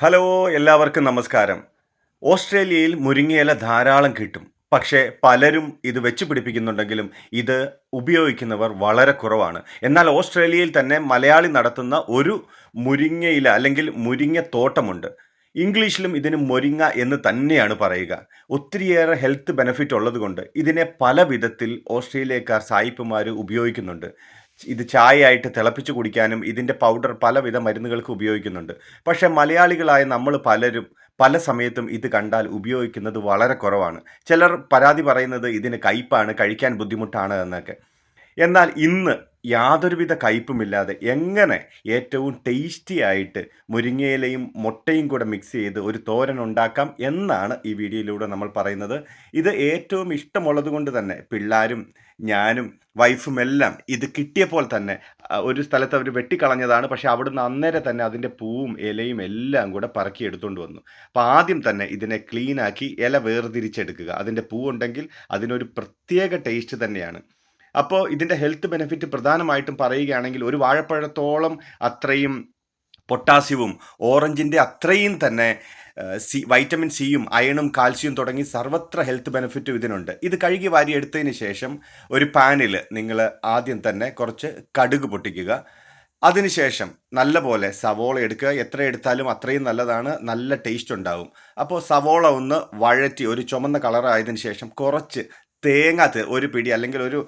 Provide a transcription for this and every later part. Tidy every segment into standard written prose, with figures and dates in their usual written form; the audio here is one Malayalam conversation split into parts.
ഹലോ, എല്ലാവർക്കും നമസ്കാരം. ഓസ്ട്രേലിയയിൽ മുരിങ്ങയില ധാരാളം കിട്ടും. പക്ഷേ പലരും ഇത് വെച്ച് പിടിപ്പിക്കുന്നുണ്ടെങ്കിലും ഇത് ഉപയോഗിക്കുന്നവർ വളരെ കുറവാണ്. എന്നാൽ ഓസ്ട്രേലിയയിൽ തന്നെ മലയാളി നടത്തുന്ന ഒരു മുരിങ്ങയില അല്ലെങ്കിൽ മുരിങ്ങത്തോട്ടമുണ്ട്. ഇംഗ്ലീഷിലും ഇതിന് മൊരിങ്ങ എന്ന് തന്നെയാണ് പറയുക. ഒത്തിരിയേറെ ഹെൽത്ത് ബെനഫിറ്റ് ഉള്ളതുകൊണ്ട് ഇതിനെ പല വിധത്തിൽ ഓസ്ട്രേലിയക്കാർ സായിപ്പുമാർ ഉപയോഗിക്കുന്നുണ്ട്. ഇത് ചായയായിട്ട് തിളപ്പിച്ച് കുടിക്കാനും ഇതിൻ്റെ പൗഡർ പലവിധ മരുന്നുകൾക്ക് ഉപയോഗിക്കുന്നുണ്ട്. പക്ഷേ മലയാളികളായ നമ്മൾ പലരും പല സമയത്തും ഇത് കണ്ടാൽ ഉപയോഗിക്കുന്നത് വളരെ കുറവാണ്. ചിലർ പരാതി പറയുന്നത് ഇതിന് കയ്പ്പാണ്, കഴിക്കാൻ ബുദ്ധിമുട്ടാണ് എന്നൊക്കെ. എന്നാൽ ഇന്ന് യാതൊരുവിധ കയ്പുമില്ലാതെ എങ്ങനെ ഏറ്റവും ടേസ്റ്റി ആയിട്ട് മുരിങ്ങയിലയും മുട്ടയും കൂടെ മിക്സ് ചെയ്ത് ഒരു തോരൻ ഉണ്ടാക്കാം എന്നാണ് ഈ വീഡിയോയിലൂടെ നമ്മൾ പറയുന്നത്. ഇത് ഏറ്റവും ഇഷ്ടമുള്ളത് കൊണ്ട് തന്നെ പിള്ളേരും ഞാനും വൈഫും എല്ലാം ഇത് കിട്ടിയപ്പോൾ തന്നെ ഒരു സ്ഥലത്ത് അവർ വെട്ടിക്കളഞ്ഞതാണ്. പക്ഷേ അവിടുന്ന് അന്നേരം തന്നെ അതിൻ്റെ പൂവും ഇലയും എല്ലാം കൂടെ പറക്കി എടുത്തുകൊണ്ട് വന്നു. അപ്പോൾ ആദ്യം തന്നെ ഇതിനെ ക്ലീനാക്കി ഇല വേർതിരിച്ചെടുക്കുക. അതിൻ്റെ പൂവുണ്ടെങ്കിൽ അതിനൊരു പ്രത്യേക ടേസ്റ്റ് തന്നെയാണ്. അപ്പോൾ ഇതിൻ്റെ ഹെൽത്ത് ബെനിഫിറ്റ് പ്രധാനമായിട്ടും പറയുകയാണെങ്കിൽ ഒരു വാഴപ്പഴത്തോളം അത്രയും പൊട്ടാസ്യവും ഓറഞ്ചിൻ്റെ അത്രയും തന്നെ വൈറ്റമിൻ സിയും അയണും കാൽസ്യവും തുടങ്ങി സർവത്ര ഹെൽത്ത് ബെനിഫിറ്റും ഇതിനുണ്ട്. ഇത് കഴുകി വാരിയെടുത്തതിന് ശേഷം ഒരു പാനിൽ നിങ്ങൾ ആദ്യം തന്നെ കുറച്ച് കടുക് പൊട്ടിക്കുക. അതിനുശേഷം നല്ലപോലെ സവോള എടുക്കുക. എത്ര എടുത്താലും അത്രയും നല്ലതാണ്, നല്ല ടേസ്റ്റ് ഉണ്ടാവും. അപ്പോൾ സവോള ഒന്ന് വഴറ്റി ഒരു ചുമന്ന കളറായതിനു ശേഷം കുറച്ച് തേങ്ങ ഒരു പിടി അല്ലെങ്കിൽ ഒരു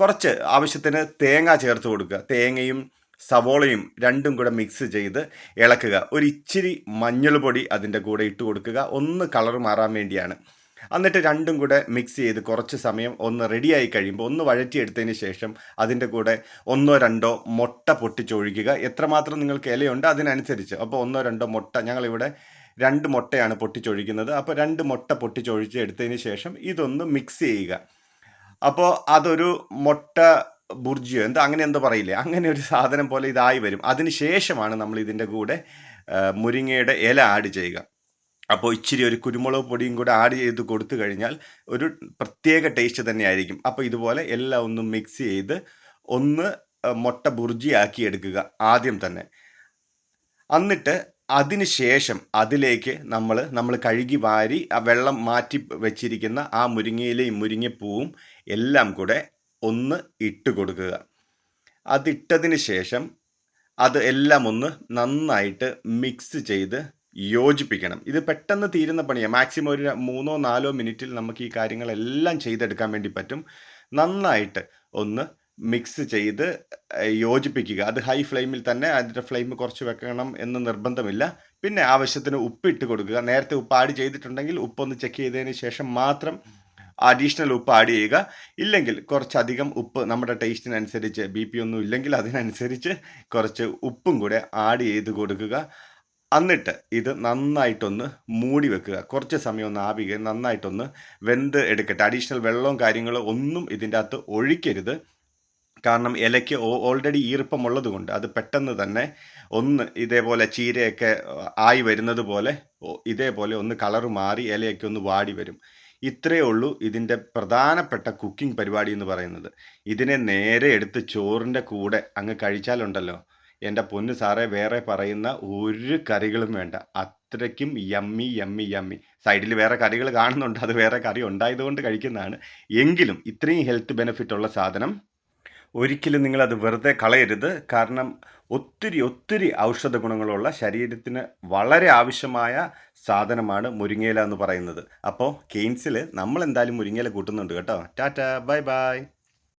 കുറച്ച് ആവശ്യത്തിന് തേങ്ങ ചേർത്ത് കൊടുക്കുക. തേങ്ങയും സവോളയും രണ്ടും കൂടെ മിക്സ് ചെയ്ത് ഇളക്കുക. ഒരു ഇച്ചിരി മഞ്ഞൾ പൊടി അതിൻ്റെ കൂടെ ഇട്ട് കൊടുക്കുക, ഒന്ന് കളർ മാറാൻ വേണ്ടിയാണ്. എന്നിട്ട് രണ്ടും കൂടെ മിക്സ് ചെയ്ത് കുറച്ച് സമയം ഒന്ന് റെഡിയായി കഴിയുമ്പോൾ ഒന്ന് വഴറ്റിയെടുത്തതിന് ശേഷം അതിൻ്റെ കൂടെ ഒന്നോ രണ്ടോ മുട്ട പൊട്ടിച്ചൊഴിക്കുക. എത്രമാത്രം നിങ്ങൾക്ക് ഇലയുണ്ട് അതിനനുസരിച്ച്. അപ്പോൾ ഒന്നോ രണ്ടോ മുട്ട, ഞങ്ങളിവിടെ 2 മുട്ടയാണ് പൊട്ടിച്ചൊഴിക്കുന്നത്. അപ്പോൾ 2 മുട്ട പൊട്ടിച്ചൊഴിച്ച് എടുത്തതിന് ശേഷം ഇതൊന്ന് മിക്സ് ചെയ്യുക. അപ്പോൾ അതൊരു മുട്ട ബുർജിയോ അങ്ങനെ എന്തോ പറയില്ലേ, അങ്ങനെ ഒരു സാധനം പോലെ ഇതായി വരും. അതിന് ശേഷമാണ് നമ്മൾ ഇതിൻ്റെ കൂടെ മുരിങ്ങയുടെ ഇല ആഡ് ചെയ്യുക. അപ്പോൾ ഇച്ചിരി ഒരു കുരുമുളക് പൊടിയും കൂടെ ആഡ് ചെയ്ത് കൊടുത്തു കഴിഞ്ഞാൽ ഒരു പ്രത്യേക ടേസ്റ്റ് തന്നെയായിരിക്കും. അപ്പോൾ ഇതുപോലെ എല്ലാം ഒന്ന് മിക്സ് ചെയ്ത് ഒന്ന് മുട്ട ബുർജിയാക്കി എടുക്കുക ആദ്യം തന്നെ. എന്നിട്ട് അതിന് ശേഷം അതിലേക്ക് നമ്മൾ കഴുകി വാരി ആ വെള്ളം മാറ്റി വെച്ചിരിക്കുന്ന ആ മുരിങ്ങയിലയും മുരിങ്ങപ്പൂവും എല്ലാം കൂടെ ഒന്ന് ഇട്ട് കൊടുക്കുക. അതിട്ടതിന് ശേഷം അത് എല്ലാം ഒന്ന് നന്നായിട്ട് മിക്സ് ചെയ്ത് യോജിപ്പിക്കണം. ഇത് പെട്ടെന്ന് തീരുന്ന പണിയാണ്. മാക്സിമം ഒരു 3-4 മിനിറ്റിൽ നമുക്ക് ഈ കാര്യങ്ങളെല്ലാം ചെയ്തെടുക്കാൻ വേണ്ടി പറ്റും. നന്നായിട്ട് ഒന്ന് മിക്സ് ചെയ്ത് യോജിപ്പിക്കുക. അത് ഹൈ ഫ്ലെയിമിൽ തന്നെ, അതിൻ്റെ ഫ്ലെയിം കുറച്ച് വെക്കണം എന്ന് നിർബന്ധമില്ല. പിന്നെ ആവശ്യത്തിന് ഉപ്പിട്ട് കൊടുക്കുക. നേരത്തെ ഉപ്പ് ആഡ് ചെയ്തിട്ടുണ്ടെങ്കിൽ ഉപ്പൊന്ന് ചെക്ക് ചെയ്തതിന് ശേഷം മാത്രം അഡീഷണൽ ഉപ്പ് ആഡ് ചെയ്യുക. ഇല്ലെങ്കിൽ കുറച്ചധികം ഉപ്പ് നമ്മുടെ ടേസ്റ്റിനനുസരിച്ച്, BP ഒന്നും ഇല്ലെങ്കിൽ അതിനനുസരിച്ച് കുറച്ച് ഉപ്പും കൂടെ ആഡ് ചെയ്ത് കൊടുക്കുക. എന്നിട്ട് ഇത് നന്നായിട്ടൊന്ന് മൂടി വെക്കുക. കുറച്ച് സമയം ഒന്ന് ആവി നന്നായിട്ടൊന്ന് വെന്ത് എടുക്കട്ടെ. അഡീഷണൽ വെള്ളവും കാര്യങ്ങളും ഒന്നും ഇതിൻ്റെ അകത്ത് ഒഴിക്കരുത്. കാരണം ഇലയ്ക്ക് ഓൾറെഡി ഈർപ്പമുള്ളത് കൊണ്ട് അത് പെട്ടെന്ന് തന്നെ ഒന്ന് ഇതേപോലെ ചീരയൊക്കെ ആയി വരുന്നത് പോലെ ഇതേപോലെ ഒന്ന് കളറ് മാറി ഇലയൊക്കെ ഒന്ന് വാടി വരും. ഇത്രയേ ഉള്ളൂ ഇതിൻ്റെ പ്രധാനപ്പെട്ട കുക്കിംഗ് പരിപാടി എന്ന് പറയുന്നത്. ഇതിനെ നേരെ എടുത്ത് ചോറിൻ്റെ കൂടെ അങ്ങ് കഴിച്ചാലുണ്ടല്ലോ, എൻ്റെ പൊന്നു സാറേ, വേറെ പറയുന്ന ഒരു കറികളും വേണ്ട. അത്രയ്ക്കും യമ്മി യമ്മി യമ്മി. സൈഡിൽ വേറെ കറികൾ കാണുന്നുണ്ട്, അത് വേറെ കറി ഉണ്ടായതുകൊണ്ട് കഴിക്കുന്നതാണ്. എങ്കിലും ഇത്രയും ഹെൽത്ത് ബെനിഫിറ്റ് ഉള്ള സാധനം ഒരിക്കലും നിങ്ങളത് വെറുതെ കളയരുത്. കാരണം ഒത്തിരി ഔഷധ ഗുണങ്ങളുള്ള, ശരീരത്തിന് വളരെ ആവശ്യമായ സാധനമാണ് മുരിങ്ങയില എന്ന് പറയുന്നത്. അപ്പോൾ കെയ്ൻസിൽ നമ്മൾ എന്തായാലും മുരിങ്ങയില കൂട്ടുന്നുണ്ട് കേട്ടോ. Tata, bye bye.